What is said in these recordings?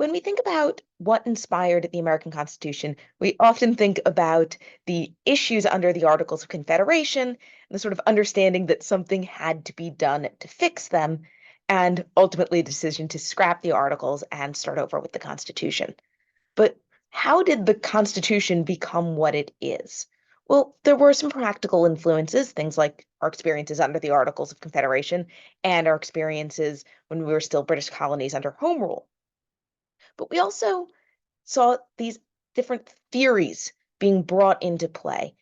When we think about what inspired the American Constitution, we often think about the issues under the Articles of Confederation and the sort of understanding that something had to be done to fix them, and ultimately the decision to scrap the Articles and start over with the Constitution. But how did the Constitution become what it is? Well, there were some practical influences, things like our experiences under the Articles of Confederation and our experiences when we were still British colonies under Home Rule. But we also saw these different theories being brought into play.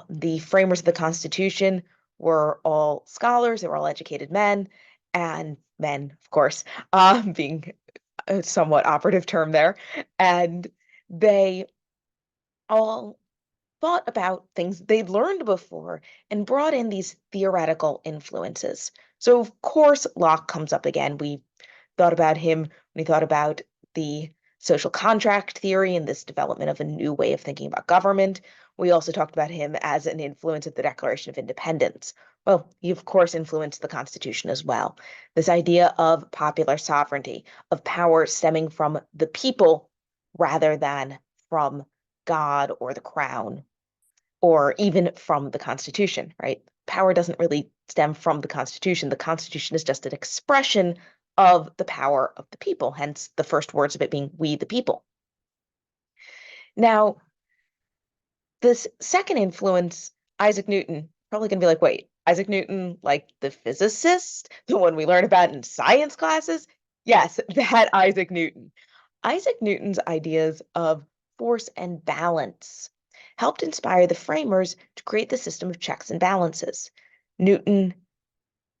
The framers of the Constitution were all scholars, they were all educated men, and men, of course, being a somewhat operative term there. And they all thought about things they'd learned before and brought in these theoretical influences. So, of course, Locke comes up again. We thought about him when we thought about the social contract theory and this development of a new way of thinking about government. We also talked about him as an influence of the Declaration of Independence. Well, he, of course, influenced the Constitution as well. This idea of popular sovereignty, of power stemming from the people rather than from God or the crown or even from the Constitution, right? Power doesn't really stem from the Constitution. The Constitution is just an expression of the power of the people, hence the first words of it being we the people. Now, this second influence, Isaac Newton, probably going to be like, wait, Isaac Newton, like the physicist, the one we learn about in science classes? Yes, that Isaac Newton. Isaac Newton's ideas of force and balance helped inspire the framers to create the system of checks and balances. Newton,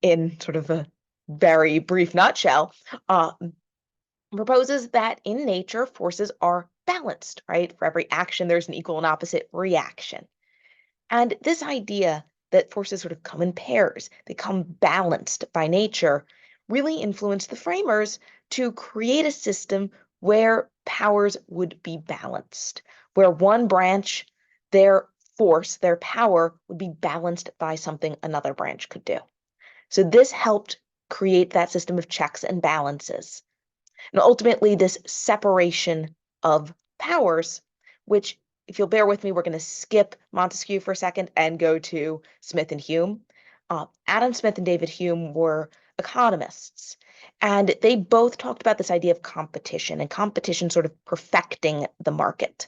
in sort of a very brief nutshell, proposes that in nature, forces are balanced, right? For every action, there's an equal and opposite reaction. And this idea that forces sort of come in pairs, they come balanced by nature, really influenced the framers to create a system where powers would be balanced, where one branch, their force, their power would be balanced by something another branch could do. So this helped create that system of checks and balances. And ultimately, this separation of powers, which, if you'll bear with me, we're going to skip Montesquieu for a second and go to Smith and Hume. Adam Smith and David Hume were economists, and they both talked about this idea of competition and competition sort of perfecting the market.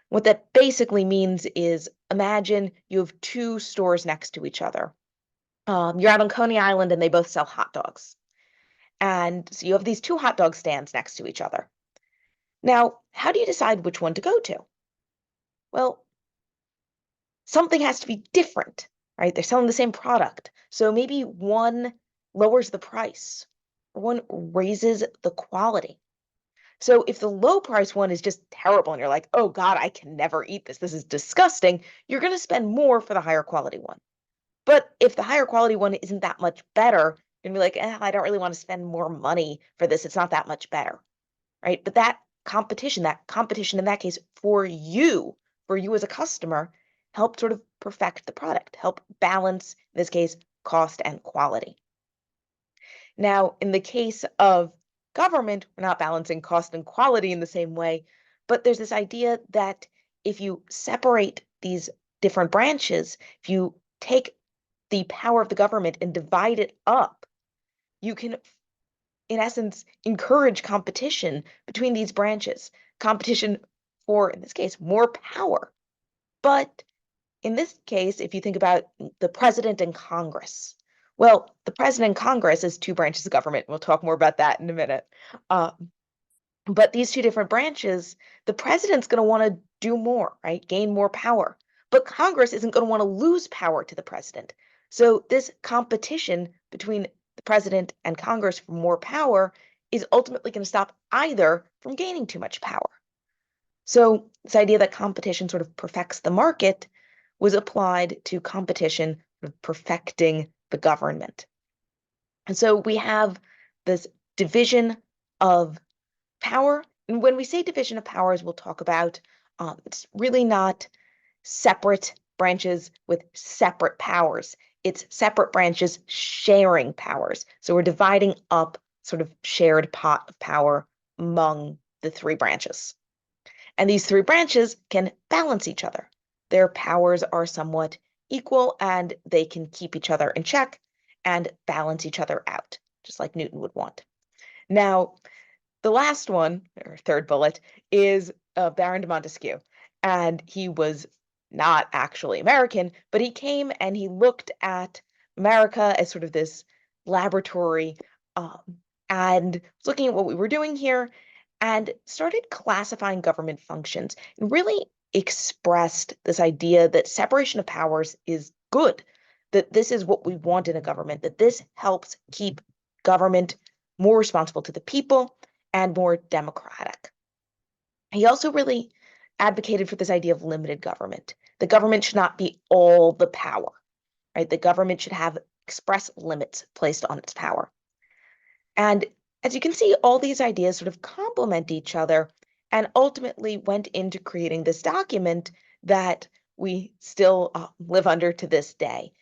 What that basically means is imagine you have two stores next to each other. You're out on Coney Island and they both sell hot dogs. And so you have these two hot dog stands next to each other. Now, how do you decide which one to go to? Well, something has to be different, right? They're selling the same product. So maybe one lowers the price, or one raises the quality. So if the low price one is just terrible and you're like, oh God, I can never eat this, this is disgusting, you're going to spend more for the higher quality one. But if the higher quality one isn't that much better, you're going to be like, I don't really want to spend more money for this. It's not that much better, right? But that competition in that case for you as a customer, help sort of perfect the product, help balance, in this case, cost and quality. Now, in the case of government, we're not balancing cost and quality in the same way, but there's this idea that if you separate these different branches, if you take the power of the government and divide it up, you can, in essence, encourage competition between these branches, competition for, in this case, more power. But in this case, if you think about the president and Congress, well, the president and Congress is two branches of government. We'll talk more about that in a minute. But these two different branches, the president's going to want to do more, right? Gain more power. But Congress isn't going to want to lose power to the president. So this competition between the president and Congress for more power is ultimately going to stop either from gaining too much power. So this idea that competition sort of perfects the market was applied to competition perfecting the government. And so we have this division of power. And when we say division of powers, we'll talk about it's really not separate branches with separate powers. It's separate branches sharing powers. So we're dividing up sort of shared pot of power among the three branches. And these three branches can balance each other. Their powers are somewhat equal and they can keep each other in check and balance each other out, just like Newton would want. Now, the last one, or third bullet, is Baron de Montesquieu. And he was not actually American, but he came and he looked at America as sort of this laboratory um, and was looking at what we were doing here and started classifying government functions and really expressed this idea that separation of powers is good, that this is what we want in a government, that this helps keep government more responsible to the people and more democratic. He also really advocated for this idea of limited government. The government should not be all the power, right? The government should have express limits placed on its power. And as you can see, all these ideas sort of complement each other and ultimately went into creating this document that we still live under to this day.